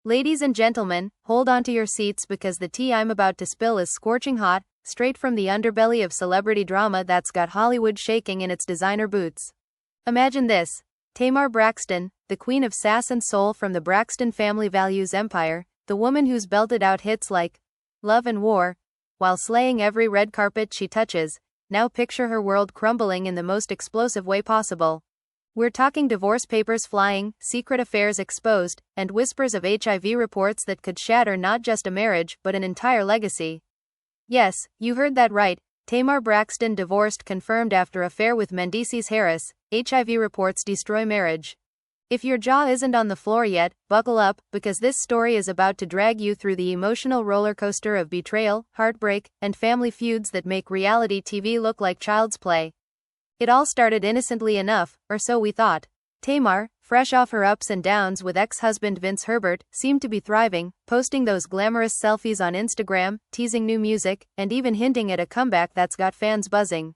Ladies and gentlemen, hold on to your seats because the tea I'm about to spill is scorching hot, straight from the underbelly of celebrity drama that's got Hollywood shaking in its designer boots. Imagine this. Tamar Braxton, the queen of sass and soul from the Braxton family values empire, the woman who's belted out hits like Love and War, while slaying every red carpet she touches. Now picture her world crumbling in the most explosive way possible. We're talking divorce papers flying, secret affairs exposed, and whispers of HIV reports that could shatter not just a marriage but an entire legacy. Yes, you heard that right. Tamar Braxton divorced confirmed after affair with Mendeecees Harris. HIV reports destroy marriage. If your jaw isn't on the floor yet, buckle up, because this story is about to drag you through the emotional roller coaster of betrayal, heartbreak, and family feuds that make reality TV look like child's play. It all started innocently enough, or so we thought. Tamar, fresh off her ups and downs with ex-husband Vince Herbert, seemed to be thriving, posting those glamorous selfies on Instagram, teasing new music, and even hinting at a comeback that's got fans buzzing.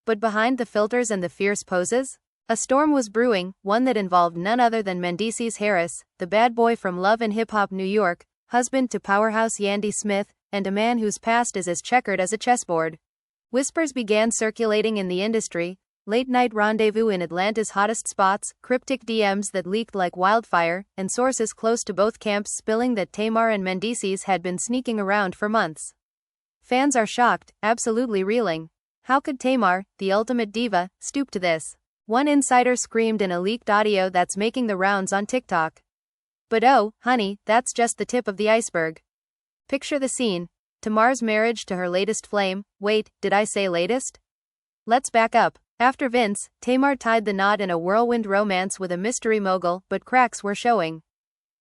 But behind the filters and the fierce poses, a storm was brewing, one that involved none other than Mendeecees Harris, the bad boy from Love and Hip Hop New York, husband to powerhouse Yandy Smith, and a man whose past is as checkered as a chessboard. Whispers began circulating in the industry, late-night rendezvous in Atlanta's hottest spots, cryptic DMs that leaked like wildfire, and sources close to both camps spilling that Tamar and Mendeecees had been sneaking around for months. Fans are shocked, absolutely reeling. How could Tamar, the ultimate diva, stoop to this? One insider screamed in a leaked audio that's making the rounds on TikTok. But oh, honey, that's just the tip of the iceberg. Picture the scene. Tamar's marriage to her latest flame. Wait, did I say latest? Let's back up. After Vince, Tamar tied the knot in a whirlwind romance with a mystery mogul, but cracks were showing.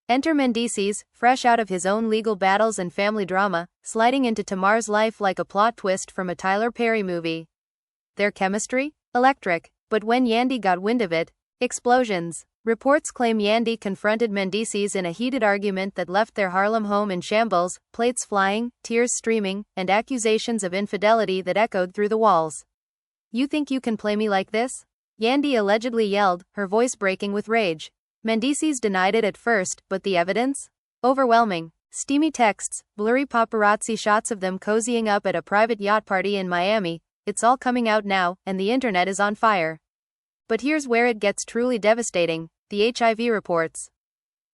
Enter Mendeecees, fresh out of his own legal battles and family drama, sliding into Tamar's life like a plot twist from a Tyler Perry movie. Their chemistry? Electric. But when Yandy got wind of it, explosions. Reports claim Yandy confronted Mendeecees in a heated argument that left their Harlem home in shambles, plates flying, tears streaming, and accusations of infidelity that echoed through the walls. "You think you can play me like this?" Yandy allegedly yelled, her voice breaking with rage. Mendeecees denied it at first, but the evidence? Overwhelming. Steamy texts, blurry paparazzi shots of them cozying up at a private yacht party in Miami. It's all coming out now, and the internet is on fire. But here's where it gets truly devastating, the HIV reports.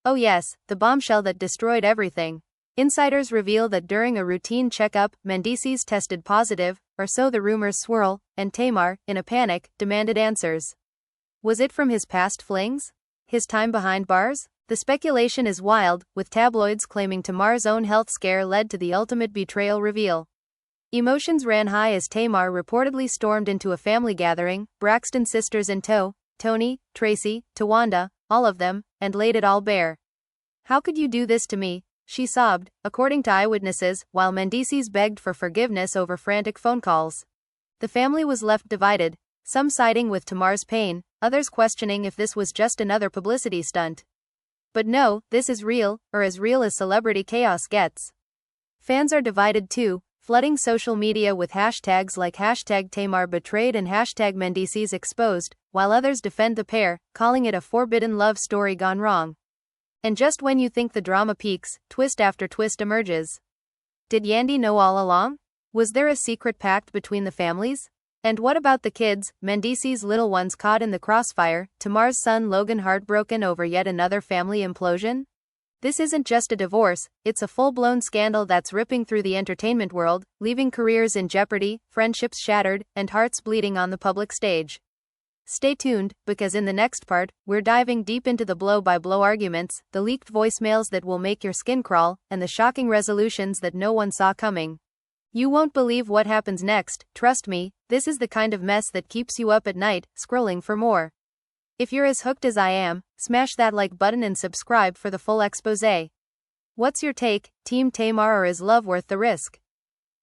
Oh yes, the bombshell that destroyed everything. Insiders reveal that during a routine checkup, Mendeecees tested positive, or so the rumors swirl, and Tamar, in a panic, demanded answers. Was it from his past flings? His time behind bars? The speculation is wild, with tabloids claiming Tamar's own health scare led to the ultimate betrayal reveal. Emotions ran high as Tamar reportedly stormed into a family gathering, Braxton sisters in tow, Tony, Tracy, Tawanda, all of them, and laid it all bare. "How could you do this to me?" she sobbed, according to eyewitnesses, while Mendeecees begged for forgiveness over frantic phone calls. The family was left divided, some siding with Tamar's pain, others questioning if this was just another publicity stunt. But no, this is real, or as real as celebrity chaos gets. Fans are divided too, flooding social media with hashtags like #TamarBetrayed and #Mendeecees while others defend the pair, calling it a forbidden love story gone wrong. And just when you think the drama peaks, twist after twist emerges. Did Yandy know all along? Was there a secret pact between the families? And what about the kids, Mendeecees' little ones caught in the crossfire, Tamar's son Logan heartbroken over yet another family implosion? This isn't just a divorce, it's a full-blown scandal that's ripping through the entertainment world, leaving careers in jeopardy, friendships shattered, and hearts bleeding on the public stage. Stay tuned, because in the next part, we're diving deep into the blow-by-blow arguments, the leaked voicemails that will make your skin crawl, and the shocking resolutions that no one saw coming. You won't believe what happens next, trust me, this is the kind of mess that keeps you up at night, scrolling for more. If you're as hooked as I am, smash that like button and subscribe for the full expose. What's your take, Team Tamar or is love worth the risk?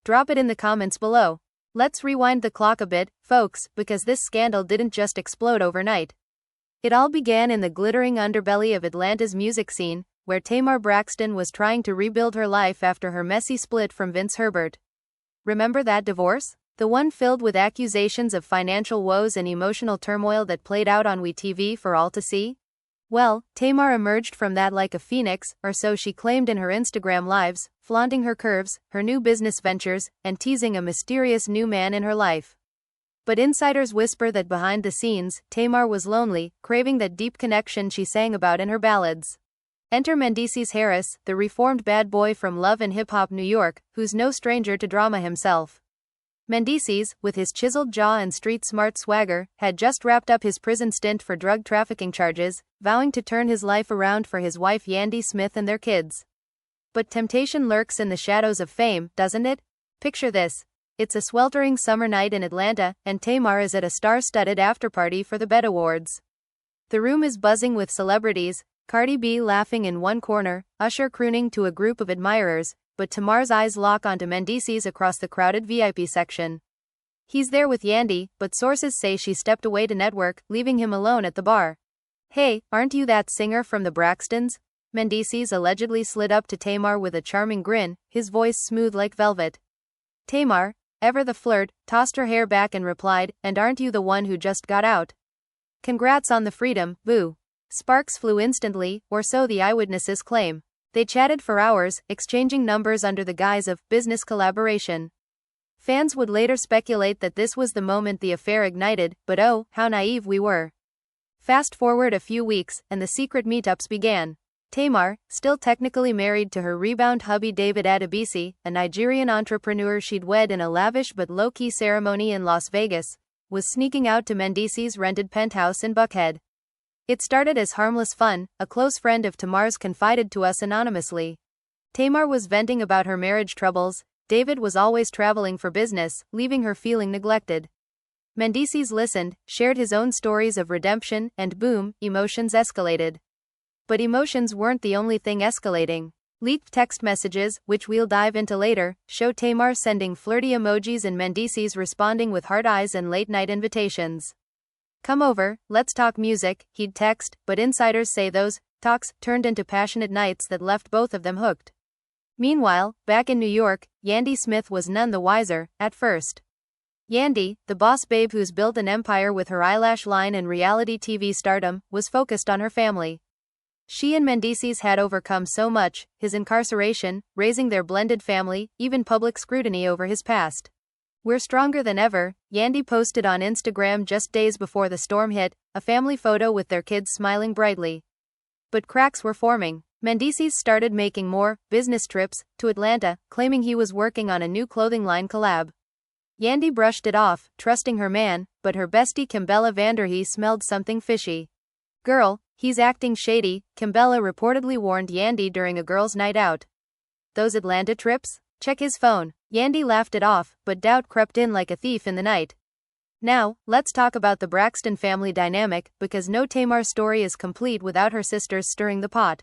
Drop it in the comments below. Let's rewind the clock a bit, folks, because this scandal didn't just explode overnight. It all began in the glittering underbelly of Atlanta's music scene, where Tamar Braxton was trying to rebuild her life after her messy split from Vince Herbert. Remember that divorce? The one filled with accusations of financial woes and emotional turmoil that played out on WeTV for all to see? Well, Tamar emerged from that like a phoenix, or so she claimed in her Instagram lives, flaunting her curves, her new business ventures, and teasing a mysterious new man in her life. But insiders whisper that behind the scenes, Tamar was lonely, craving that deep connection she sang about in her ballads. Enter Mendeecees Harris, the reformed bad boy from Love and Hip Hop New York, who's no stranger to drama himself. Mendeecees, with his chiseled jaw and street-smart swagger, had just wrapped up his prison stint for drug trafficking charges, vowing to turn his life around for his wife Yandy Smith and their kids. But temptation lurks in the shadows of fame, doesn't it? Picture this. It's a sweltering summer night in Atlanta, and Tamar is at a star-studded after-party for the BET Awards. The room is buzzing with celebrities, Cardi B laughing in one corner, Usher crooning to a group of admirers, but Tamar's eyes lock onto Mendeecees across the crowded VIP section. He's there with Yandy, but sources say she stepped away to network, leaving him alone at the bar. Hey, aren't you that singer from the Braxtons? Mendeecees allegedly slid up to Tamar with a charming grin, his voice smooth like velvet. Tamar, ever the flirt, tossed her hair back and replied, "And aren't you the one who just got out? Congrats on the freedom, boo." Sparks flew instantly, or so the eyewitnesses claim. They chatted for hours, exchanging numbers under the guise of business collaboration. Fans would later speculate that this was the moment the affair ignited, but oh, how naive we were. Fast forward a few weeks, and the secret meetups began. Tamar, still technically married to her rebound hubby David Adebisi, a Nigerian entrepreneur she'd wed in a lavish but low-key ceremony in Las Vegas, was sneaking out to Mendeecees' rented penthouse in Buckhead. It started as harmless fun, a close friend of Tamar's confided to us anonymously. Tamar was venting about her marriage troubles, David was always traveling for business, leaving her feeling neglected. Mendeecees listened, shared his own stories of redemption, and boom, emotions escalated. But emotions weren't the only thing escalating. Leaked text messages, which we'll dive into later, show Tamar sending flirty emojis and Mendeecees responding with hard eyes and late-night invitations. "Come over, let's talk music," he'd text, but insiders say those talks turned into passionate nights that left both of them hooked. Meanwhile, back in New York, Yandy Smith was none the wiser, at first. Yandy, the boss babe who's built an empire with her eyelash line and reality TV stardom, was focused on her family. She and Mendeecees had overcome so much, his incarceration, raising their blended family, even public scrutiny over his past. "We're stronger than ever," Yandy posted on Instagram just days before the storm hit, a family photo with their kids smiling brightly. But cracks were forming. Mendeecees started making more business trips to Atlanta, claiming he was working on a new clothing line collab. Yandy brushed it off, trusting her man, but her bestie Kimbella Vanderhee smelled something fishy. "Girl, he's acting shady," Kimbella reportedly warned Yandy during a girls' night out. "Those Atlanta trips? Check his phone." Yandy laughed it off, but doubt crept in like a thief in the night. Now, let's talk about the Braxton family dynamic, because no Tamar story is complete without her sisters stirring the pot.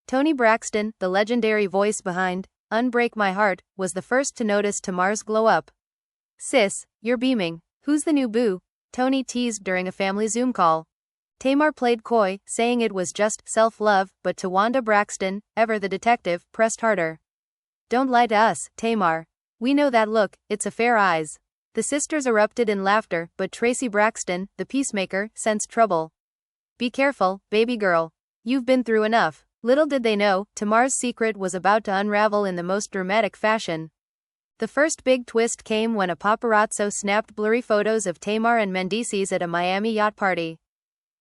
Toni Braxton, the legendary voice behind "Unbreak My Heart," was the first to notice Tamar's glow-up. "Sis, you're beaming. Who's the new boo?" Toni teased during a family Zoom call. Tamar played coy, saying it was just self-love, but Tawanda Braxton, ever the detective, pressed harder. "Don't lie to us, Tamar. We know that look, it's affair eyes." The sisters erupted in laughter, but Tracy Braxton, the peacemaker, sensed trouble. "Be careful, baby girl. You've been through enough." Little did they know, Tamar's secret was about to unravel in the most dramatic fashion. The first big twist came when a paparazzo snapped blurry photos of Tamar and Mendeecees at a Miami yacht party.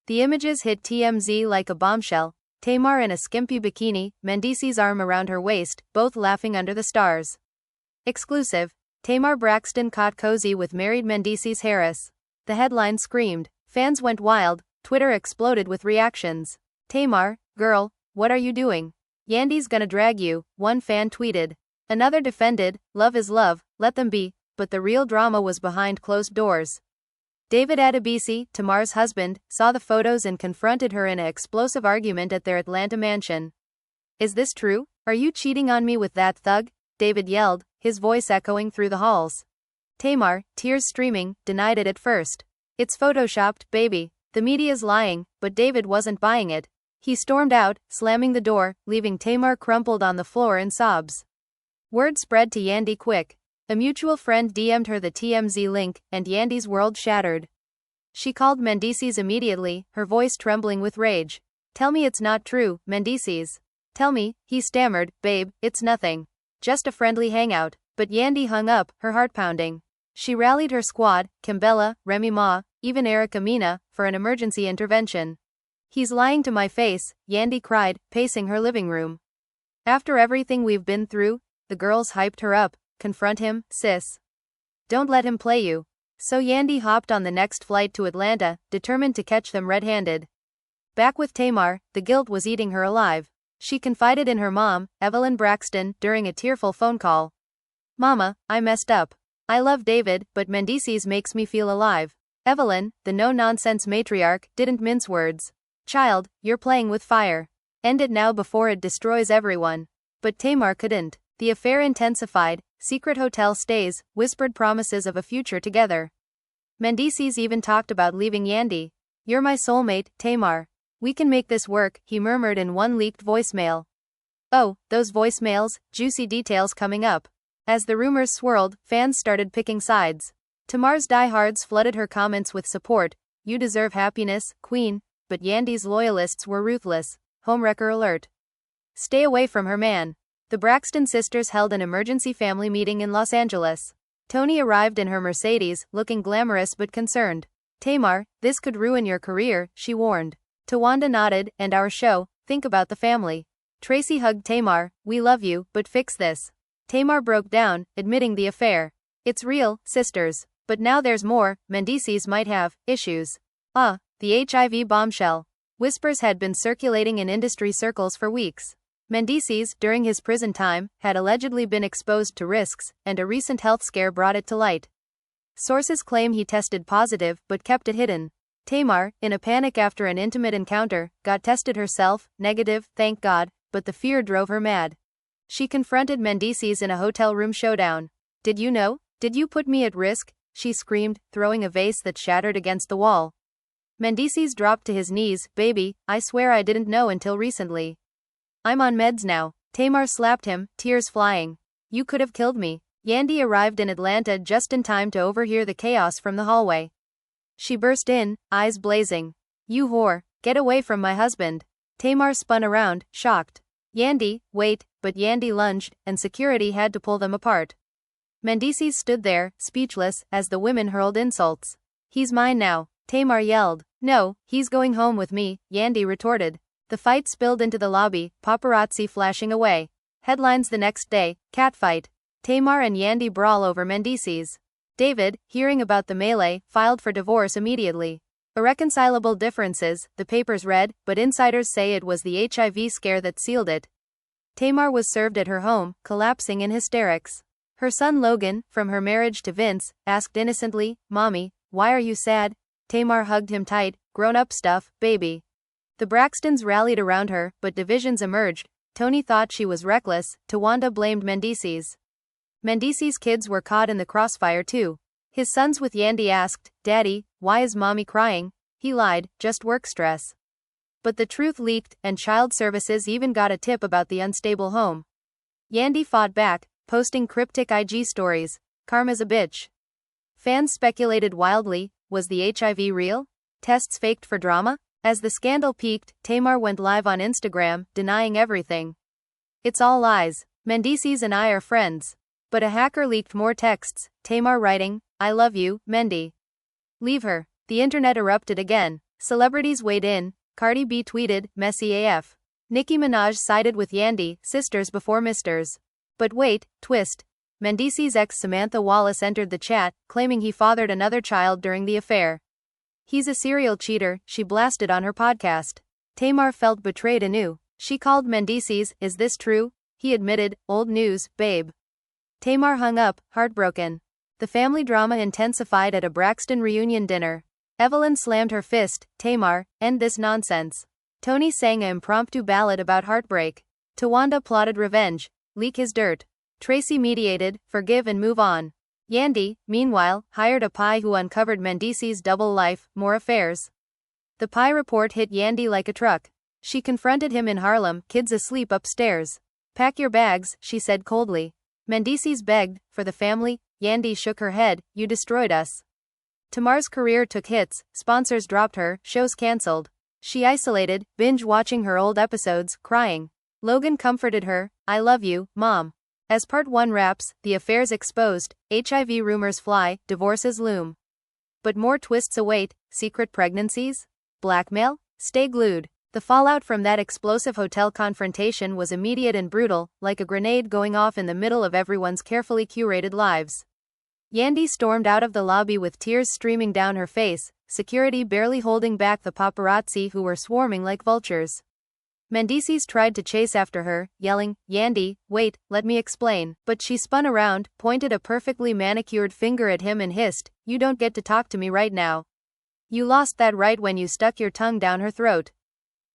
The images hit TMZ like a bombshell. Tamar in a skimpy bikini, Mendeecees' arm around her waist, both laughing under the stars. Exclusive. Tamar Braxton caught cozy with married Mendeecees Harris. The headline screamed. Fans went wild, Twitter exploded with reactions. "Tamar, girl, what are you doing? Yandy's gonna drag you," one fan tweeted. Another defended, "Love is love, let them be," but the real drama was behind closed doors. David Adebisi, Tamar's husband, saw the photos and confronted her in an explosive argument at their Atlanta mansion. "Is this true? Are you cheating on me with that thug?" David yelled, his voice echoing through the halls. Tamar, tears streaming, denied it at first. "It's photoshopped, baby. The media's lying," but David wasn't buying it. He stormed out, slamming the door, leaving Tamar crumpled on the floor in sobs. Word spread to Yandy quick. A mutual friend DM'd her the TMZ link, and Yandy's world shattered. She called Mendeecees immediately, her voice trembling with rage. Tell me it's not true, Mendeecees. Tell me, he stammered, babe, it's nothing. Just a friendly hangout. But Yandy hung up, her heart pounding. She rallied her squad, Kimbella, Remy Ma, even Erica Mina, for an emergency intervention. He's lying to my face, Yandy cried, pacing her living room. After everything we've been through, the girls hyped her up. Confront him, sis. Don't let him play you. So Yandy hopped on the next flight to Atlanta, determined to catch them red-handed. Back with Tamar, the guilt was eating her alive. She confided in her mom, Tamar Braxton, during a tearful phone call. Mama, I messed up. I love David, but Mendeecees makes me feel alive. Evelyn, the no-nonsense matriarch, didn't mince words. Child, you're playing with fire. End it now before it destroys everyone. But Tamar couldn't. The affair intensified, secret hotel stays, whispered promises of a future together. Mendeecees even talked about leaving Yandy. You're my soulmate, Tamar. We can make this work, he murmured in one leaked voicemail. Oh, those voicemails, juicy details coming up. As the rumors swirled, fans started picking sides. Tamar's diehards flooded her comments with support. You deserve happiness, queen. But Yandy's loyalists were ruthless. Homewrecker alert. Stay away from her man. The Braxton sisters held an emergency family meeting in Los Angeles. Toni arrived in her Mercedes, looking glamorous but concerned. Tamar, this could ruin your career, she warned. Tawanda nodded, and our show, think about the family. Tracy hugged Tamar, we love you, but fix this. Tamar broke down, admitting the affair. It's real, sisters. But now there's more, Mendeecees might have issues. The HIV bombshell. Whispers had been circulating in industry circles for weeks. Mendeecees, during his prison time, had allegedly been exposed to risks, and a recent health scare brought it to light. Sources claim he tested positive but kept it hidden. Tamar, in a panic after an intimate encounter, got tested herself, negative, thank God, but the fear drove her mad. She confronted Mendeecees in a hotel room showdown. Did you know? Did you put me at risk? She screamed, throwing a vase that shattered against the wall. Mendeecees dropped to his knees, baby, I swear I didn't know until recently. I'm on meds now. Tamar slapped him, tears flying. You could have killed me. Yandy arrived in Atlanta just in time to overhear the chaos from the hallway. She burst in, eyes blazing. You whore, get away from my husband. Tamar spun around, shocked. Yandy, wait, but Yandy lunged, and security had to pull them apart. Mendeecees stood there, speechless, as the women hurled insults. He's mine now, Tamar yelled. No, he's going home with me, Yandy retorted. The fight spilled into the lobby, paparazzi flashing away. Headlines the next day, catfight. Tamar and Yandy brawl over Mendeecees. David, hearing about the melee, filed for divorce immediately. Irreconcilable differences, the papers read, but insiders say it was the HIV scare that sealed it. Tamar was served at her home, collapsing in hysterics. Her son Logan, from her marriage to Vince, asked innocently, Mommy, why are you sad? Tamar hugged him tight, grown-up stuff, baby. The Braxtons rallied around her, but divisions emerged. Toni thought she was reckless, Tawanda blamed Mendeecees. Mendeecees' kids were caught in the crossfire too. His sons with Yandy asked, Daddy, why is Mommy crying? He lied, just work stress. But the truth leaked, and child services even got a tip about the unstable home. Yandy fought back, posting cryptic IG stories. Karma's a bitch. Fans speculated wildly, was the HIV real? Tests faked for drama? As the scandal peaked, Tamar went live on Instagram, denying everything. It's all lies. Mendeecees and I are friends. But a hacker leaked more texts, Tamar writing, I love you, Mendy. Leave her. The internet erupted again. Celebrities weighed in. Cardi B tweeted, messy AF. Nicki Minaj sided with Yandy, sisters before misters. But wait, twist. Mendeecees' ex Samantha Wallace entered the chat, claiming he fathered another child during the affair. He's a serial cheater, she blasted on her podcast. Tamar felt betrayed anew. She called Mendeecees, is this true? He admitted, old news, babe. Tamar hung up, heartbroken. The family drama intensified at a Braxton reunion dinner. Evelyn slammed her fist, Tamar, end this nonsense. Toni sang an impromptu ballad about heartbreak. Tawanda plotted revenge, leak his dirt. Tracy mediated, forgive and move on. Yandy, meanwhile, hired a pie who uncovered Mendeecees' double life, more affairs. The pie report hit Yandy like a truck. She confronted him in Harlem, kids asleep upstairs. Pack your bags, she said coldly. Mendeecees begged, for the family. Yandy shook her head, you destroyed us. Tamar's career took hits, sponsors dropped her, shows cancelled. She isolated, binge-watching her old episodes, crying. Logan comforted her, "I love you, Mom." As part 1 wraps, the affair's exposed, HIV rumors fly, divorces loom. But more twists await, secret pregnancies? Blackmail? Stay glued. The fallout from that explosive hotel confrontation was immediate and brutal, like a grenade going off in the middle of everyone's carefully curated lives. Yandy stormed out of the lobby with tears streaming down her face, security barely holding back the paparazzi who were swarming like vultures. Mendeecees tried to chase after her, yelling, "Yandy, wait, let me explain," but she spun around, pointed a perfectly manicured finger at him and hissed, "You don't get to talk to me right now. You lost that right when you stuck your tongue down her throat."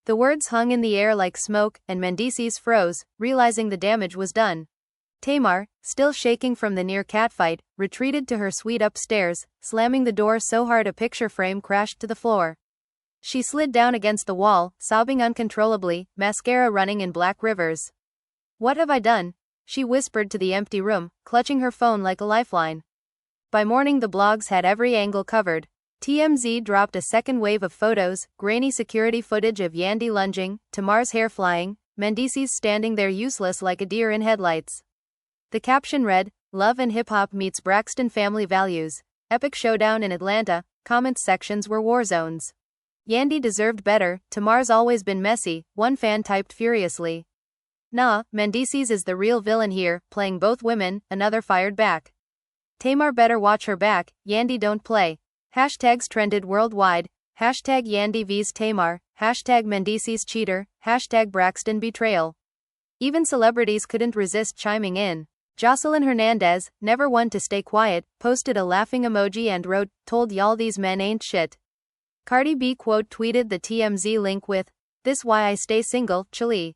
The words hung in the air like smoke, and Mendeecees froze, realizing the damage was done. Tamar, still shaking from the near catfight, retreated to her suite upstairs, slamming the door so hard a picture frame crashed to the floor. She slid down against the wall, sobbing uncontrollably, mascara running in black rivers. "What have I done?" she whispered to the empty room, clutching her phone like a lifeline. By morning the blogs had every angle covered. TMZ dropped a second wave of photos, grainy security footage of Yandy lunging, Tamar's hair flying, Mendeecees standing there useless like a deer in headlights. The caption read, "Love and Hip-Hop meets Braxton Family Values. Epic Showdown in Atlanta." Comment sections were war zones. "Yandy deserved better, Tamar's always been messy," one fan typed furiously. "Nah, Mendeecees is the real villain here, playing both women," another fired back. "Tamar better watch her back, Yandy don't play." Hashtags trended worldwide, hashtag Yandy vs Tamar, hashtag Mendeecees cheater, hashtag Braxton betrayal. Even celebrities couldn't resist chiming in. Jocelyn Hernandez, never one to stay quiet, posted a laughing emoji and wrote, "Told y'all these men ain't shit." Cardi B quote tweeted the TMZ link with, "This why I stay single, chilly."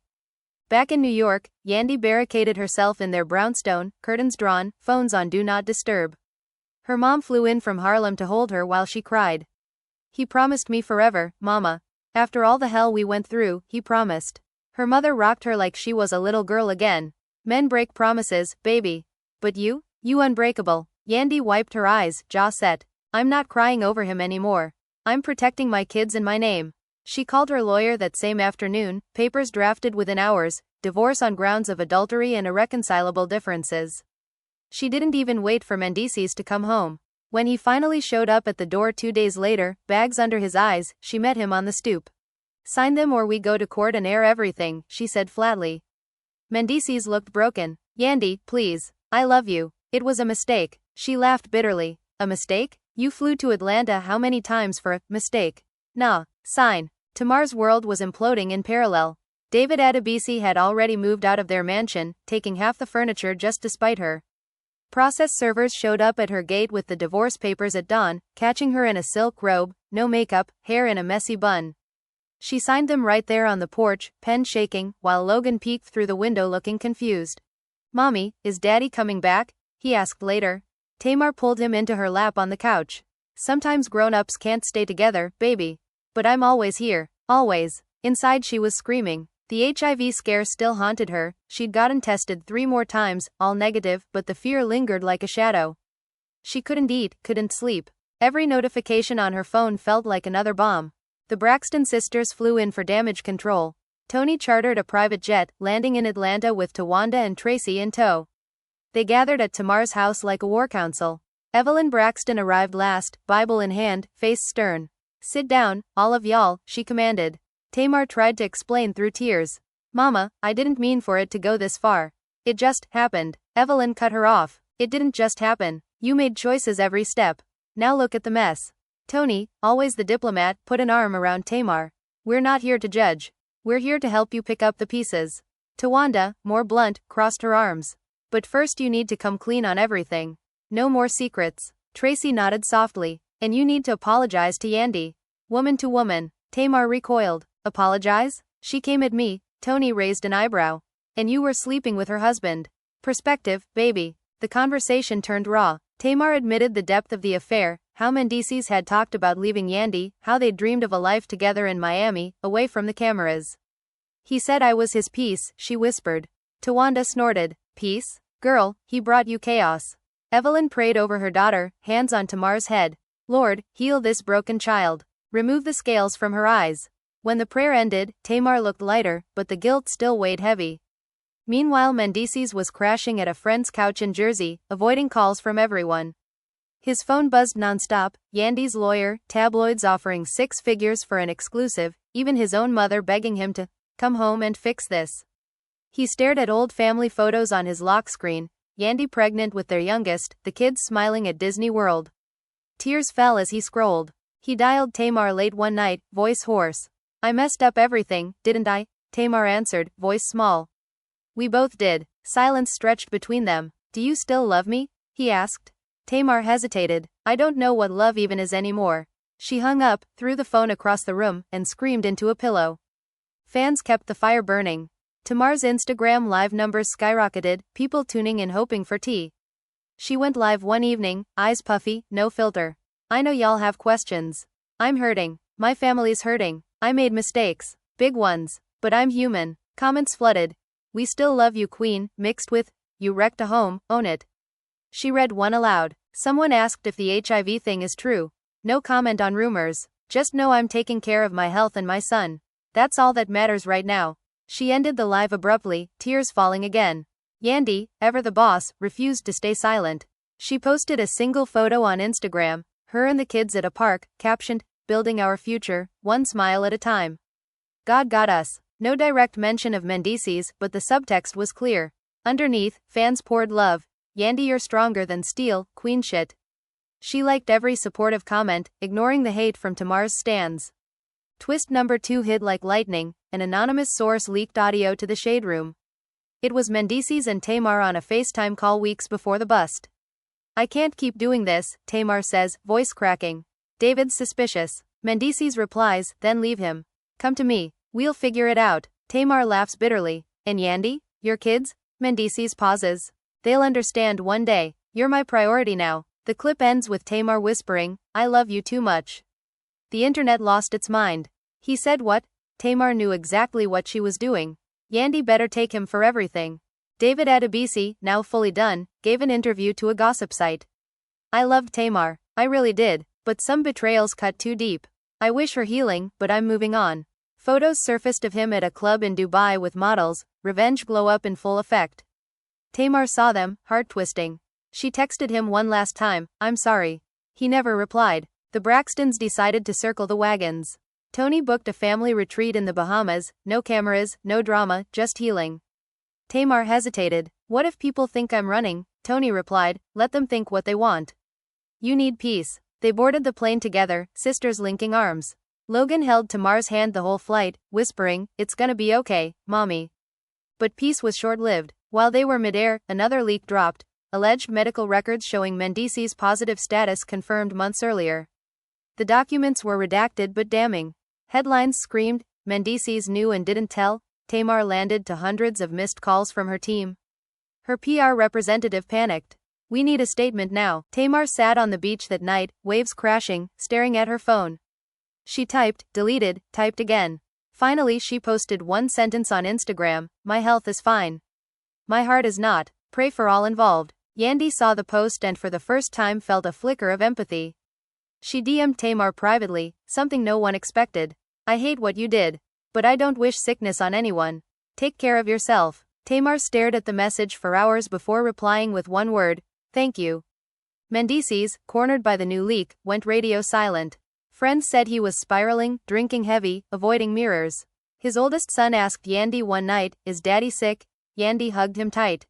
Back in New York, Yandy barricaded herself in their brownstone, curtains drawn, phones on Do Not Disturb. Her mom flew in from Harlem to hold her while she cried. "He promised me forever, Mama. After all the hell we went through, he promised." Her mother rocked her like she was a little girl again. "Men break promises, baby. But you unbreakable." Yandy wiped her eyes, jaw set. "I'm not crying over him anymore. I'm protecting my kids and my name." She called her lawyer that same afternoon, papers drafted within hours, divorce on grounds of adultery and irreconcilable differences. She didn't even wait for Mendeecees to come home. When he finally showed up at the door 2 days later, bags under his eyes, she met him on the stoop. "Sign them or we go to court and air everything," she said flatly. Mendeecees looked broken. "Yandy, please. I love you. It was a mistake." She laughed bitterly. "A mistake? You flew to Atlanta how many times for a mistake?" "Nah, sign." Tamar's world was imploding in parallel. David Adebisi had already moved out of their mansion, taking half the furniture just to spite her. Process servers showed up at her gate with the divorce papers at dawn, catching her in a silk robe, no makeup, hair in a messy bun. She signed them right there on the porch, pen shaking, while Logan peeked through the window looking confused. "Mommy, is Daddy coming back?" he asked later. Tamar pulled him into her lap on the couch. "Sometimes grown-ups can't stay together, baby. But I'm always here, always." Inside she was screaming. The HIV scare still haunted her. She'd gotten tested 3 more times, all negative, but the fear lingered like a shadow. She couldn't eat, couldn't sleep. Every notification on her phone felt like another bomb. The Braxton sisters flew in for damage control. Tony chartered a private jet, landing in Atlanta with Tawanda and Tracy in tow. They gathered at Tamar's house like a war council. Evelyn Braxton arrived last, Bible in hand, face stern. "Sit down, all of y'all," she commanded. Tamar tried to explain through tears. "Mama, I didn't mean for it to go this far. It just happened." Evelyn cut her off. "It didn't just happen. You made choices every step. Now look at the mess." Tony, always the diplomat, put an arm around Tamar. "We're not here to judge. We're here to help you pick up the pieces." Tawanda, more blunt, crossed her arms. "But first you need to come clean on everything. No more secrets." Tracy nodded softly. "And you need to apologize to Yandy." Woman to woman. Tamar recoiled. "Apologize? She came at me." Tony raised an eyebrow. "And you were sleeping with her husband." "Perspective, baby." The conversation turned raw. Tamar admitted the depth of the affair, how Mendeecees had talked about leaving Yandy, how they'd dreamed of a life together in Miami, away from the cameras. "He said I was his piece," she whispered. Tawanda snorted. "Piece? Girl, he brought you chaos." Evelyn prayed over her daughter, hands on Tamar's head. "Lord, heal this broken child. Remove the scales from her eyes." When the prayer ended, Tamar looked lighter, but the guilt still weighed heavy. Meanwhile, Mendeecees was crashing at a friend's couch in Jersey, avoiding calls from everyone. His phone buzzed nonstop, Yandy's lawyer, tabloids offering 6 figures for an exclusive, even his own mother begging him to come home and fix this. He stared at old family photos on his lock screen, Yandy pregnant with their youngest, the kids smiling at Disney World. Tears fell as he scrolled. He dialed Tamar late one night, voice hoarse. "I messed up everything, didn't I?" Tamar answered, voice small. "We both did." Silence stretched between them. "Do you still love me?" he asked. Tamar hesitated. "I don't know what love even is anymore." She hung up, threw the phone across the room, and screamed into a pillow. Fans kept the fire burning. Tamar's Instagram live numbers skyrocketed, people tuning in hoping for tea. She went live one evening, eyes puffy, no filter. "I know y'all have questions. I'm hurting. My family's hurting. I made mistakes. Big ones. But I'm human." Comments flooded. "We still love you, Queen," mixed with, "You wrecked a home, own it." She read one aloud. Someone asked if the HIV thing is true. "No comment on rumors. Just know I'm taking care of my health and my son. That's all that matters right now." She ended the live abruptly, tears falling again. Yandy, ever the boss, refused to stay silent. She posted a single photo on Instagram, her and the kids at a park, captioned, "Building our future, one smile at a time." God got us. No direct mention of Mendeecees, but the subtext was clear. Underneath, fans poured love. "Yandy, you're stronger than steel, queen shit." She liked every supportive comment, ignoring the hate from Tamar's stans. Twist number 2 hit like lightning, an anonymous source leaked audio to the Shade Room. It was Mendeecees and Tamar on a FaceTime call weeks before the bust. "I can't keep doing this," Tamar says, voice cracking. David's suspicious. Mendeecees replies, "Then leave him. Come to me. We'll figure it out." Tamar laughs bitterly. "And Yandy? Your kids?" Mendeecees pauses. "They'll understand one day. You're my priority now." The clip ends with Tamar whispering, "I love you too much." The internet lost its mind. He said what? Tamar knew exactly what she was doing. Yandy better take him for everything. David Adebisi, now fully done, gave an interview to a gossip site. "I loved Tamar. I really did. But some betrayals cut too deep. I wish her healing, but I'm moving on." Photos surfaced of him at a club in Dubai with models, revenge glow up in full effect. Tamar saw them, heart-twisting. She texted him one last time, "I'm sorry." He never replied. The Braxtons decided to circle the wagons. Tony booked a family retreat in the Bahamas, no cameras, no drama, just healing. Tamar hesitated. "What if people think I'm running?" Tony replied, "Let them think what they want. You need peace." They boarded the plane together, sisters linking arms. Logan held Tamar's hand the whole flight, whispering, "It's gonna be okay, mommy." But peace was short-lived. While they were midair, another leak dropped. Alleged medical records showing Mendeecees' positive status confirmed months earlier. The documents were redacted but damning. Headlines screamed, "Mendeecees knew and didn't tell." Tamar landed to hundreds of missed calls from her team. Her PR representative panicked. "We need a statement now." Tamar sat on the beach that night, waves crashing, staring at her phone. She typed, deleted, typed again. Finally she posted one sentence on Instagram, "My health is fine. My heart is not. Pray for all involved." Yandy saw the post and for the first time felt a flicker of empathy. She DM'd Tamar privately, something no one expected. "I hate what you did. But I don't wish sickness on anyone. Take care of yourself." Tamar stared at the message for hours before replying with one word, "Thank you." Mendeecees, cornered by the new leak, went radio silent. Friends said he was spiraling, drinking heavy, avoiding mirrors. His oldest son asked Yandy one night, "Is Daddy sick?" Yandy hugged him tight.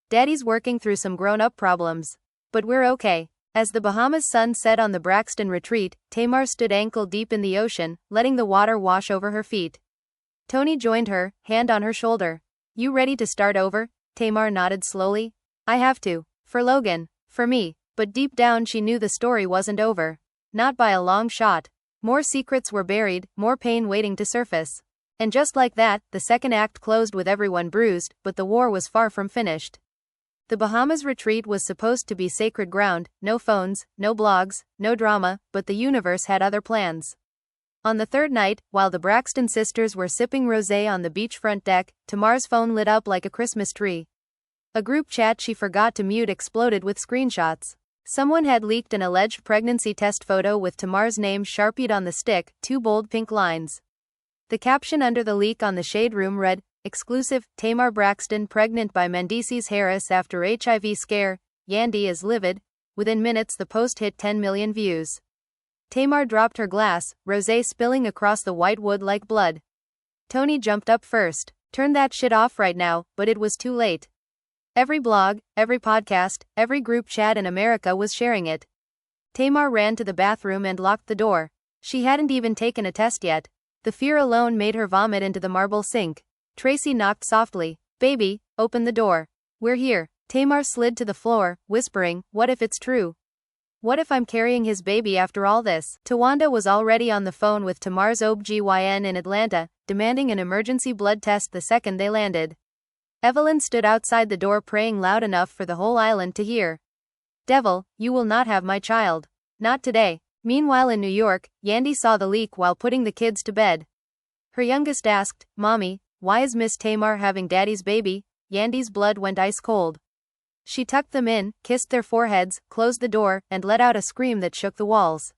"Daddy's working through some grown-up problems. But we're okay." As the Bahamas sun set on the Braxton retreat, Tamar stood ankle-deep in the ocean, letting the water wash over her feet. Tony joined her, hand on her shoulder. "You ready to start over?" Tamar nodded slowly. "I have to. For Logan. For me." But deep down she knew the story wasn't over. Not by a long shot. More secrets were buried, more pain waiting to surface. And just like that, the second act closed with everyone bruised, but the war was far from finished. The Bahamas retreat was supposed to be sacred ground, no phones, no blogs, no drama, but the universe had other plans. On the third night, while the Braxton sisters were sipping rosé on the beachfront deck, Tamar's phone lit up like a Christmas tree. A group chat she forgot to mute exploded with screenshots. Someone had leaked an alleged pregnancy test photo with Tamar's name sharpied on the stick, 2 bold pink lines. The caption under the leak on the Shade Room read, "Exclusive, Tamar Braxton pregnant by Mendeecees Harris after HIV scare, Yandy is livid." Within minutes the post hit 10 million views. Tamar dropped her glass, rosé spilling across the white wood like blood. Tony jumped up first. "Turn that shit off right now," but it was too late. Every blog, every podcast, every group chat in America was sharing it. Tamar ran to the bathroom and locked the door. She hadn't even taken a test yet. The fear alone made her vomit into the marble sink. Tracy knocked softly. "Baby, open the door. We're here." Tamar slid to the floor, whispering, "What if it's true? What if I'm carrying his baby after all this?" Tawanda was already on the phone with Tamar's OB-GYN in Atlanta, demanding an emergency blood test the second they landed. Evelyn stood outside the door praying loud enough for the whole island to hear. "Devil, you will not have my child. Not today." Meanwhile in New York, Yandy saw the leak while putting the kids to bed. Her youngest asked, "Mommy, why is Miss Tamar having Daddy's baby?" Yandy's blood went ice cold. She tucked them in, kissed their foreheads, closed the door, and let out a scream that shook the walls.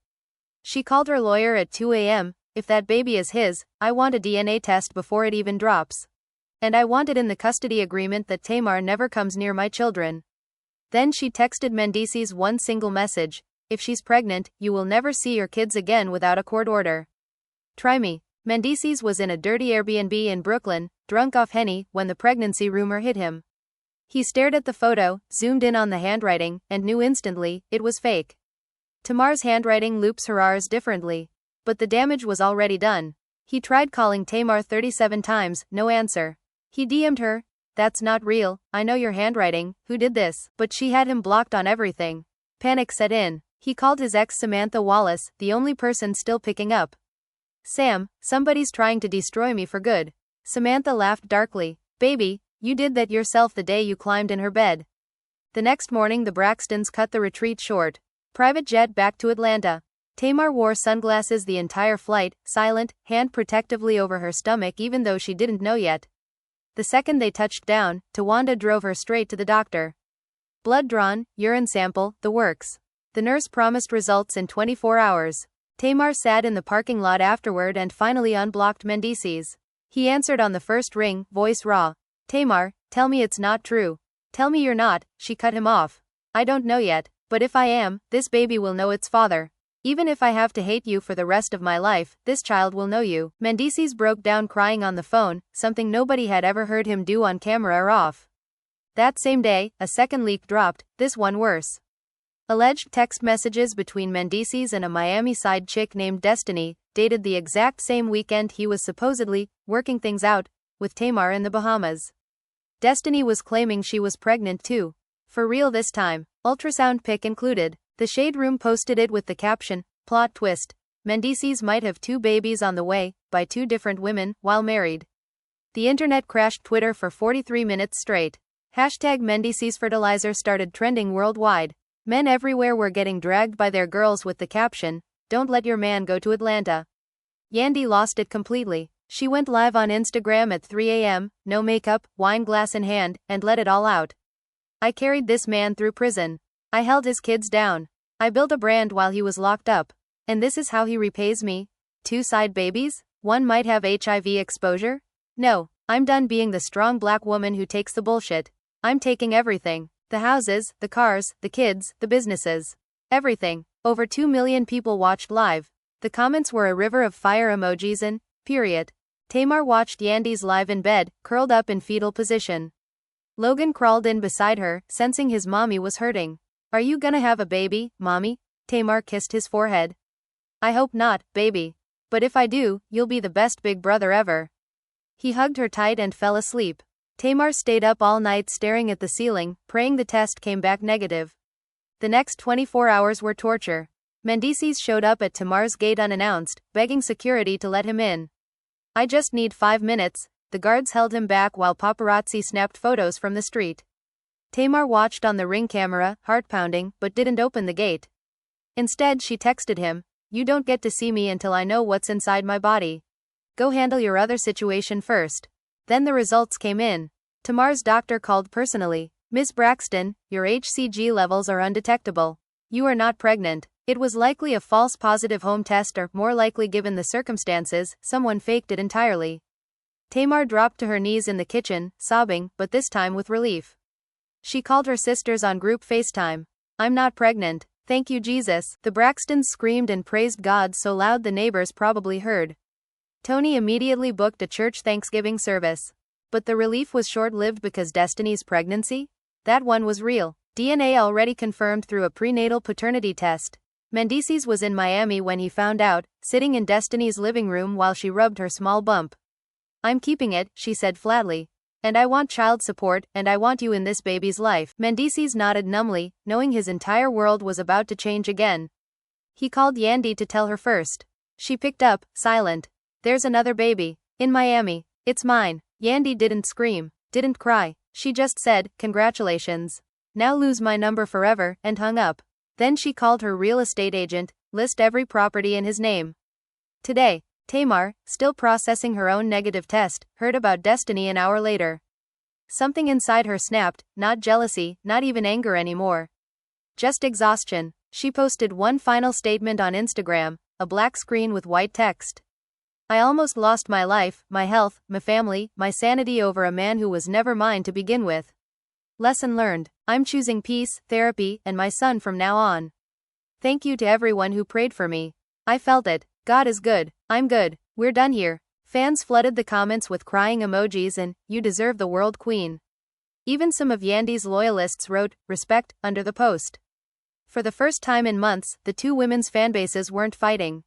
She called her lawyer at 2 a.m. "If that baby is his, I want a DNA test before it even drops. And I want it in the custody agreement that Tamar never comes near my children." Then she texted Mendeecees one single message: "If she's pregnant, you will never see your kids again without a court order. Try me." Mendeecees was in a dirty Airbnb in Brooklyn, drunk off Henny, when the pregnancy rumor hit him. He stared at the photo, zoomed in on the handwriting, and knew instantly it was fake. Tamar's handwriting loops her R's differently. But the damage was already done. He tried calling Tamar 37 times, no answer. He DM'd her, "That's not real, I know your handwriting, who did this?" But she had him blocked on everything. Panic set in. He called his ex Samantha Wallace, the only person still picking up. "Sam, somebody's trying to destroy me for good." Samantha laughed darkly. "Baby, you did that yourself the day you climbed in her bed." The next morning the Braxtons cut the retreat short. Private jet back to Atlanta. Tamar wore sunglasses the entire flight, silent, hand protectively over her stomach even though she didn't know yet. The second they touched down, Tawanda drove her straight to the doctor. Blood drawn, urine sample, the works. The nurse promised results in 24 hours. Tamar sat in the parking lot afterward and finally unblocked Mendeecees. He answered on the first ring, voice raw. "Tamar, tell me it's not true. Tell me you're not." She cut him off. "I don't know yet, but if I am, this baby will know its father. Even if I have to hate you for the rest of my life, this child will know you." Mendeecees broke down crying on the phone, something nobody had ever heard him do on camera or off. That same day, a second leak dropped, this one worse. Alleged text messages between Mendeecees and a Miami-side chick named Destiny, dated the exact same weekend he was supposedly working things out with Tamar in the Bahamas. Destiny was claiming she was pregnant too. For real this time, ultrasound pic included. The Shade Room posted it with the caption, "Plot twist. Mendeecees might have 2 babies on the way, by 2 different women, while married." The internet crashed Twitter for 43 minutes straight. #Mendeecees fertilizer started trending worldwide. Men everywhere were getting dragged by their girls with the caption, "Don't let your man go to Atlanta." Yandy lost it completely. She went live on Instagram at 3 a.m., no makeup, wine glass in hand, and let it all out. "I carried this man through prison. I held his kids down. I built a brand while he was locked up. And this is how he repays me? 2 side babies? One might have HIV exposure? No, I'm done being the strong black woman who takes the bullshit. I'm taking everything. The houses, the cars, the kids, the businesses. Everything." Over 2 million people watched live. The comments were a river of fire emojis and, period. Tamar watched Yandy's live in bed, curled up in fetal position. Logan crawled in beside her, sensing his mommy was hurting. "Are you gonna have a baby, mommy?" Tamar kissed his forehead. "I hope not, baby. But if I do, you'll be the best big brother ever." He hugged her tight and fell asleep. Tamar stayed up all night staring at the ceiling, praying the test came back negative. The next 24 hours were torture. Mendeecees showed up at Tamar's gate unannounced, begging security to let him in. "I just need 5 minutes." The guards held him back while paparazzi snapped photos from the street. Tamar watched on the Ring camera, heart pounding, but didn't open the gate. Instead she texted him, "You don't get to see me until I know what's inside my body. Go handle your other situation first." Then the results came in. Tamar's doctor called personally. "Ms. Braxton, your HCG levels are undetectable. You are not pregnant." It was likely a false positive home test, or, more likely given the circumstances, someone faked it entirely. Tamar dropped to her knees in the kitchen, sobbing, but this time with relief. She called her sisters on group FaceTime. "I'm not pregnant. Thank you, Jesus." The Braxtons screamed and praised God so loud the neighbors probably heard. Tony immediately booked a church Thanksgiving service. But the relief was short-lived, because Destiny's pregnancy? That one was real. DNA already confirmed through a prenatal paternity test. Mendeecees was in Miami when he found out, sitting in Destiny's living room while she rubbed her small bump. "I'm keeping it," she said flatly. "And I want child support, and I want you in this baby's life." Mendeecees nodded numbly, knowing his entire world was about to change again. He called Yandy to tell her first. She picked up, silent. "There's another baby. In Miami. It's mine." Yandy didn't scream, didn't cry. She just said, "Congratulations. Now lose my number forever," and hung up. Then she called her real estate agent, list every property in his name. Today, Tamar, still processing her own negative test, heard about Destiny an hour later. Something inside her snapped, not jealousy, not even anger anymore. Just exhaustion. She posted one final statement on Instagram, a black screen with white text. "I almost lost my life, my health, my family, my sanity over a man who was never mine to begin with. Lesson learned. I'm choosing peace, therapy, and my son from now on. Thank you to everyone who prayed for me. I felt it. God is good. I'm good. We're done here." Fans flooded the comments with crying emojis and, "You deserve the world queen." Even some of Yandy's loyalists wrote, "Respect," under the post. For the first time in months, the two women's fanbases weren't fighting.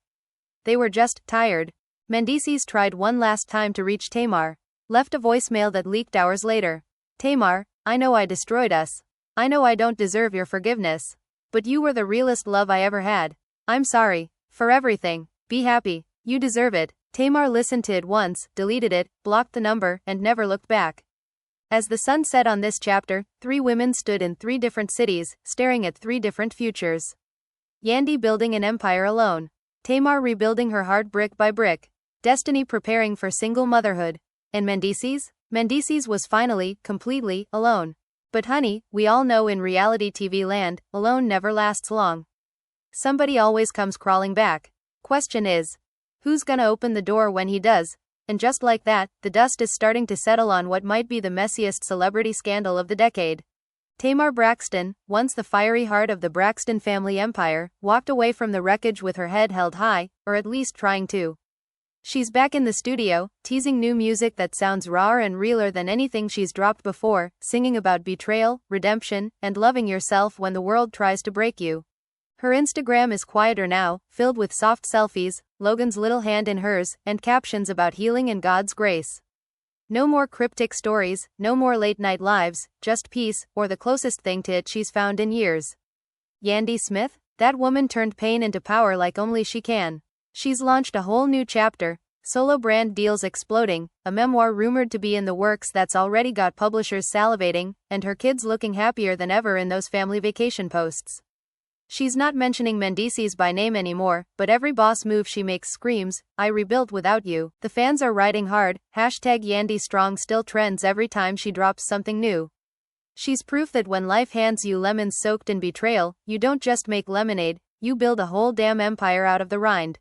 They were just tired. Mendeecees tried one last time to reach Tamar. Left a voicemail that leaked hours later. "Tamar, I know I destroyed us. I know I don't deserve your forgiveness. But you were the realest love I ever had. I'm sorry. For everything. Be happy. You deserve it." Tamar listened to it once, deleted it, blocked the number, and never looked back. As the sun set on this chapter, three women stood in three different cities, staring at three different futures. Yandy building an empire alone. Tamar rebuilding her heart brick by brick. Destiny preparing for single motherhood. And Mendeecees? Mendeecees was finally, completely, alone. But honey, we all know in reality TV land, alone never lasts long. Somebody always comes crawling back. Question is, who's gonna open the door when he does? And just like that, the dust is starting to settle on what might be the messiest celebrity scandal of the decade. Tamar Braxton, once the fiery heart of the Braxton family empire, walked away from the wreckage with her head held high, or at least trying to. She's back in the studio, teasing new music that sounds rawer and realer than anything she's dropped before, singing about betrayal, redemption, and loving yourself when the world tries to break you. Her Instagram is quieter now, filled with soft selfies, Logan's little hand in hers, and captions about healing and God's grace. No more cryptic stories, no more late-night lives, just peace, or the closest thing to it she's found in years. Yandy Smith? That woman turned pain into power like only she can. She's launched a whole new chapter, solo brand deals exploding, a memoir rumored to be in the works that's already got publishers salivating, and her kids looking happier than ever in those family vacation posts. She's not mentioning Mendeecees by name anymore, but every boss move she makes screams, "I rebuilt without you." The fans are riding hard, #Yandy Strong still trends every time she drops something new. She's proof that when life hands you lemons soaked in betrayal, you don't just make lemonade, you build a whole damn empire out of the rind.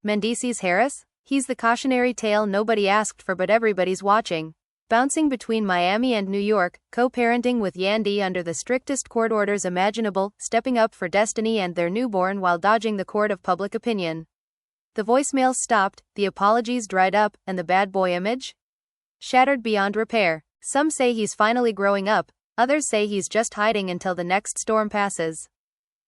Mendeecees Harris? He's the cautionary tale nobody asked for but everybody's watching. Bouncing between Miami and New York, co-parenting with Yandy under the strictest court orders imaginable, stepping up for Destiny and their newborn while dodging the court of public opinion. The voicemails stopped, the apologies dried up, and the bad boy image? Shattered beyond repair. Some say he's finally growing up, others say he's just hiding until the next storm passes.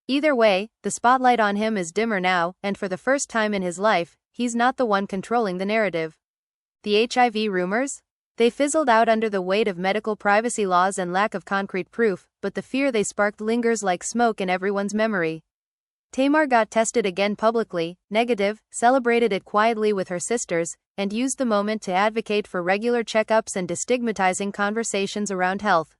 Either way, the spotlight on him is dimmer now, and for the first time in his life, he's not the one controlling the narrative. The HIV rumors? They fizzled out under the weight of medical privacy laws and lack of concrete proof, but the fear they sparked lingers like smoke in everyone's memory. Tamar got tested again publicly, negative, celebrated it quietly with her sisters, and used the moment to advocate for regular checkups and destigmatizing conversations around health.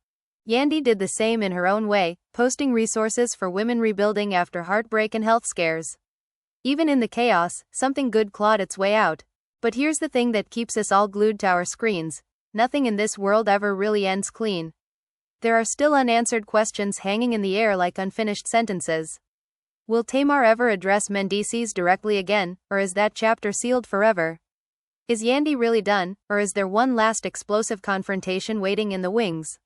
Yandy did the same in her own way, posting resources for women rebuilding after heartbreak and health scares. Even in the chaos, something good clawed its way out. But here's the thing that keeps us all glued to our screens: nothing in this world ever really ends clean. There are still unanswered questions hanging in the air like unfinished sentences. Will Tamar ever address Mendeecees directly again, or is that chapter sealed forever? Is Yandy really done, or is there one last explosive confrontation waiting in the wings?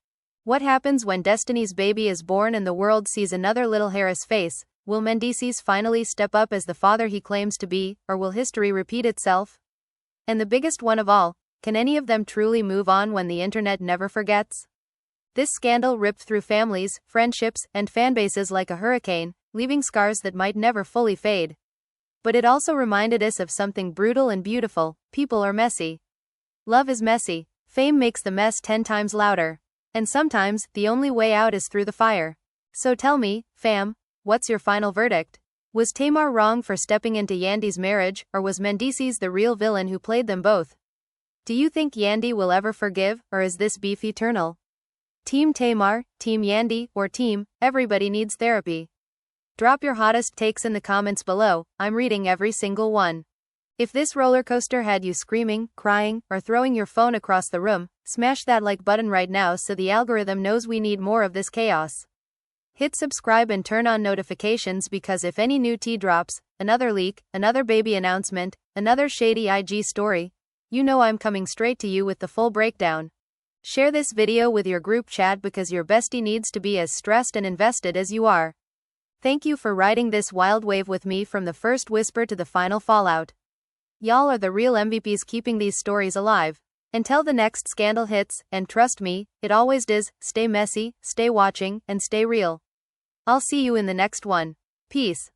What happens when Destiny's baby is born and the world sees another little Harris face? Will Mendeecees finally step up as the father he claims to be, or will history repeat itself? And the biggest one of all, can any of them truly move on when the internet never forgets? This scandal ripped through families, friendships, and fanbases like a hurricane, leaving scars that might never fully fade. But it also reminded us of something brutal and beautiful: people are messy. Love is messy. Fame makes the mess 10 times louder. And sometimes, the only way out is through the fire. So tell me, fam, what's your final verdict? Was Tamar wrong for stepping into Yandy's marriage, or was Mendeecees the real villain who played them both? Do you think Yandy will ever forgive, or is this beef eternal? Team Tamar, Team Yandy, or Team Everybody Needs Therapy? Drop your hottest takes in the comments below. I'm reading every single one. If this roller coaster had you screaming, crying, or throwing your phone across the room, smash that like button right now so the algorithm knows we need more of this chaos. Hit subscribe and turn on notifications, because if any new tea drops, another leak, another baby announcement, another shady IG story, you know I'm coming straight to you with the full breakdown. Share this video with your group chat, because your bestie needs to be as stressed and invested as you are. Thank you for riding this wild wave with me from the first whisper to the final fallout. Y'all are the real MVPs keeping these stories alive. Until the next scandal hits, and trust me, it always does, stay messy, stay watching, and stay real. I'll see you in the next one. Peace.